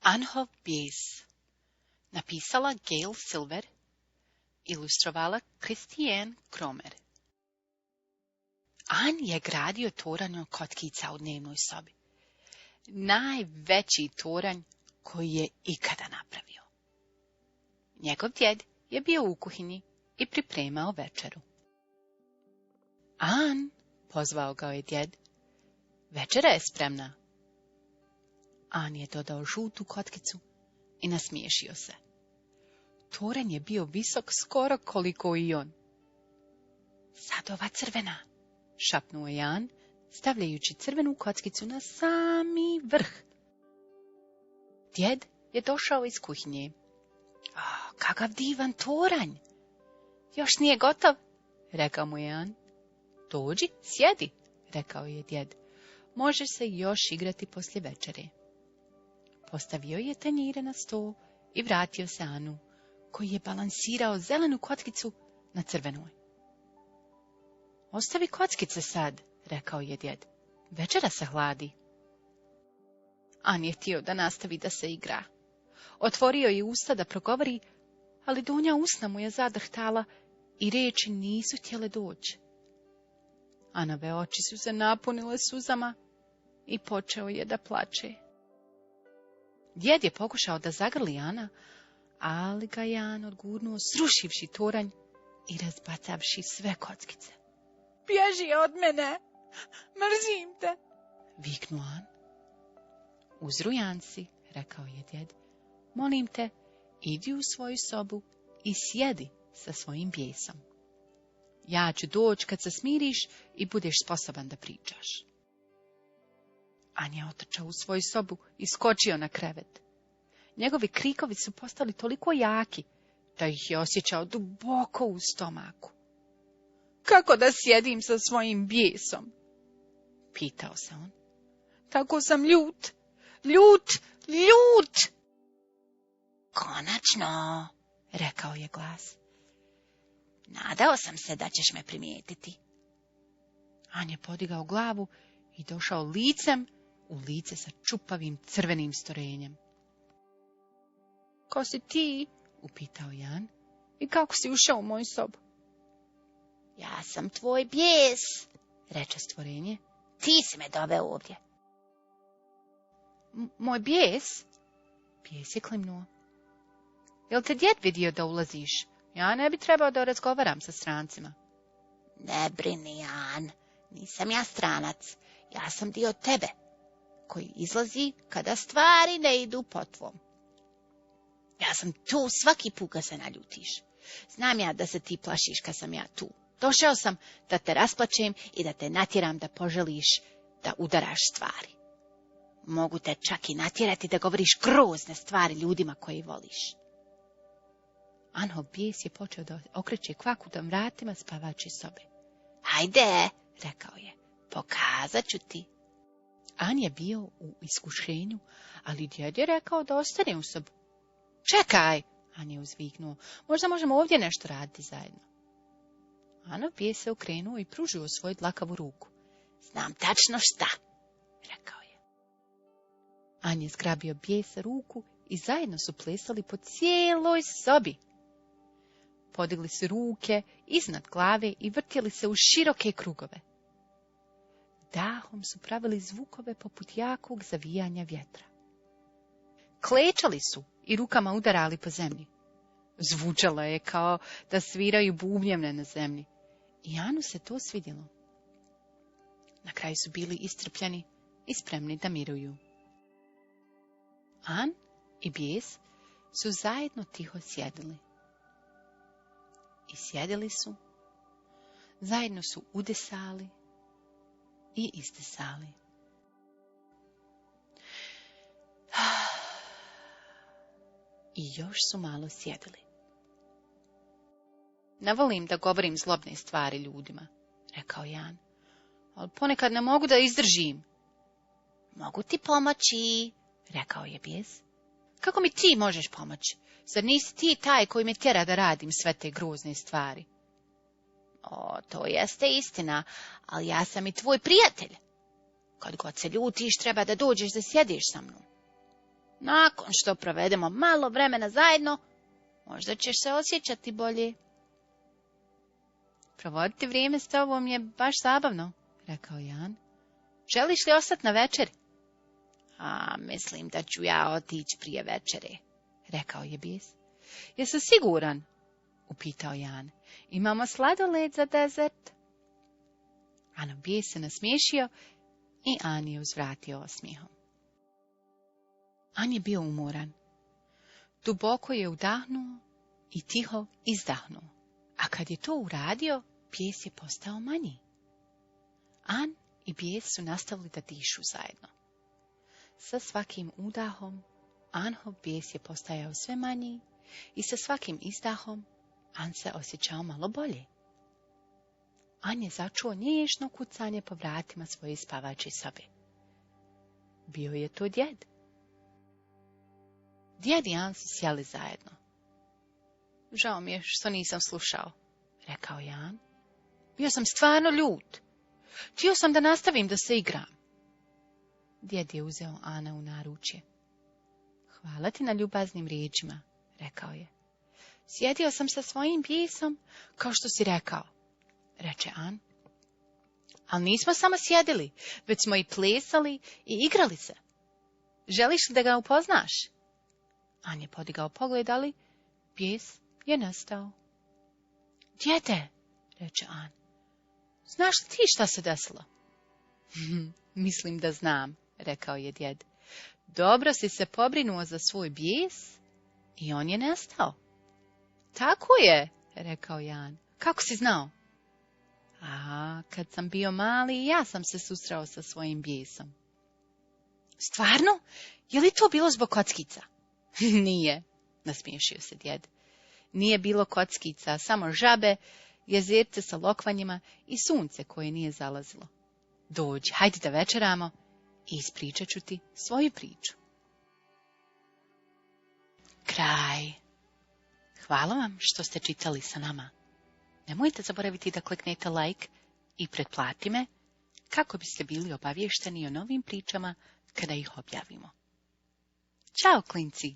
Anhov bijes. Napisala Gail Silver, ilustrovala Christiane Kromer. An je gradio toranj od kockica u dnevnoj sobi. Najveći toranj koji je ikada napravio. Njegov djed je bio u kuhinji i pripremao večeru. An, pozvao ga je djed, večera je spremna. An je dodao žutu kockicu i nasmiješio se. Toranj je bio visok skoro koliko i on. Sad ova crvena, šapnuo je An, stavljajući crvenu kockicu na sami vrh. Djed je došao iz kuhinje. Kakav divan toranj! Još nije gotov, rekao mu je An. Dođi, sjedi, rekao je djed. Možeš se još igrati poslije večere. Postavio je tanjire na stol i vratio se Anu, koji je balansirao zelenu kockicu na crvenoj. Ostavi kockice sad, rekao je djed. Večera se hladi. An je htio da nastavi da se igra. Otvorio je usta da progovori, ali donja usna mu je zadrhtala i riječi nisu htjele doći. Anove oči su se napunile suzama i počeo je da plače. Djed je pokušao da zagrli Ana, ali ga je An odgurnuo, srušivši toranj i razbacavši sve kockice. Bježi od mene, mrzim te, viknuo An. Uzrujan si, rekao je djed, molim te, idi u svoju sobu i sjedi sa svojim bijesom. Ja ću doći kad se smiriš i budeš sposoban da pričaš. An je otrčao u svoju sobu i skočio na krevet. Njegovi krikovi su postali toliko jaki da ih je osjećao duboko u stomaku. Kako da sjedim sa svojim bijesom? Pitao se on. Tako sam ljut, ljut, ljut! Konačno, rekao je glas. Nadao sam se da ćeš me primijetiti. An je podigao glavu i došao licem u lice sa čupavim crvenim stvorenjem. Ko si ti? Upitao je An. I kako si ušao u moju sobu? Ja sam tvoj bijes, reče stvorenje. Ti si me doveo ovdje. Moj bijes? Bijes je klimnuo. Jel te djed vidio da ulaziš? Ja ne bi trebao da razgovaram sa strancima. Ne brini, An, nisam ja stranac. Ja sam dio tebe, koji izlazi kada stvari ne idu po tvom. Ja sam tu svaki put kad se naljutiš. Znam ja da se ti plašiš kad sam ja tu. Došao sam da te rasplačem i da te natjeram da poželiš da udaraš stvari. Mogu te čak i natjerati da govoriš grozne stvari ljudima koji voliš. Anhov bijes je počeo da okreće kvaku na vratima spavače sobe. Hajde, rekao je, pokazat ću ti. An je bio u iskušenju, ali djed je rekao da ostane u sobu. Čekaj, An je uzviknuo, možda možemo ovdje nešto raditi zajedno. Anov bijes se okrenuo i pružio svoju dlakavu ruku. Znam tačno šta, rekao je. An je zgrabio bijesa ruku i zajedno su plesali po cijeloj sobi. Podigli su ruke iznad glave i vrtjeli se u široke krugove. Dahom su pravili zvukove poput jakog zavijanja vjetra. Klečali su i rukama udarali po zemlji. Zvučalo je kao da sviraju bubnjevne na zemlji. I Anu se to svidjelo. Na kraju su bili iscrpljeni i spremni da miruju. An i bijes su zajedno tiho sjedili. I sjedili su, zajedno su udesali i izdesali. I još su malo sjedili. Ne volim da govorim zlobne stvari ljudima, rekao An, ali ponekad ne mogu da izdržim. Mogu ti pomoći, rekao je bijes. Kako mi ti možeš pomoći? Zar nisi ti taj koji me tjera da radim sve te grozne stvari? O, to jeste istina, ali ja sam i tvoj prijatelj. Kad god se ljutiš, treba da dođeš da sjediš sa mnom. Nakon što provedemo malo vremena zajedno, možda ćeš se osjećati bolje. Provoditi vrijeme s tobom je baš zabavno, rekao Jan. Želiš li ostati na večeri? Mislim da ću ja otići prije večere, rekao je bijes. Jesi siguran? Upitao Jan. Imamo sladoled za dezert. Ano bijes se nasmiješio i An je uzvratio osmijehom. An je bio umoran. Duboko je udahnuo i tiho izdahnuo, a kad je to uradio, bijes je postao manji. An i bijes su nastavili da dišu zajedno. Sa svakim udahom, Anhov bijes je postajao sve manji i sa svakim izdahom, An se osjećao malo bolje. An je začuo nježno kucanje po vratima svoje spavače sobe. Bio je to djed. Djed i An su sjeli zajedno. Žao mi je što nisam slušao, rekao Jan. Bio sam stvarno ljut. Htio sam da nastavim da se igram. Djed je uzeo Ana u naručje. Hvala ti na ljubaznim riječima, rekao je. Sjedio sam sa svojim bijesom, kao što si rekao, reče An. Ali nismo samo sjedili, već smo i plesali i igrali se. Želiš li da ga upoznaš? An je podigao pogled, ali bijes je nestao. Djede, reče An, znaš li ti šta se desilo? Mislim da znam, rekao je djed. Dobro si se pobrinuo za svoj bijes i on je nestao. Tako je, rekao Jan. Kako si znao? Kad sam bio mali, ja sam se susreo sa svojim bijesom. Stvarno? Je li to bilo zbog kockica? Nije, nasmiješio se djed. Nije bilo kockica, samo žabe, jezerce sa lokvanjima i sunce koje nije zalazilo. Dođi, hajde da večeramo i ispričat ću ti svoju priču. Kraj. Hvala vam što ste čitali sa nama. Nemojte zaboraviti da kliknete like i pretplati me kako biste bili obavješteni o novim pričama kada ih objavimo. Ćao, klinci!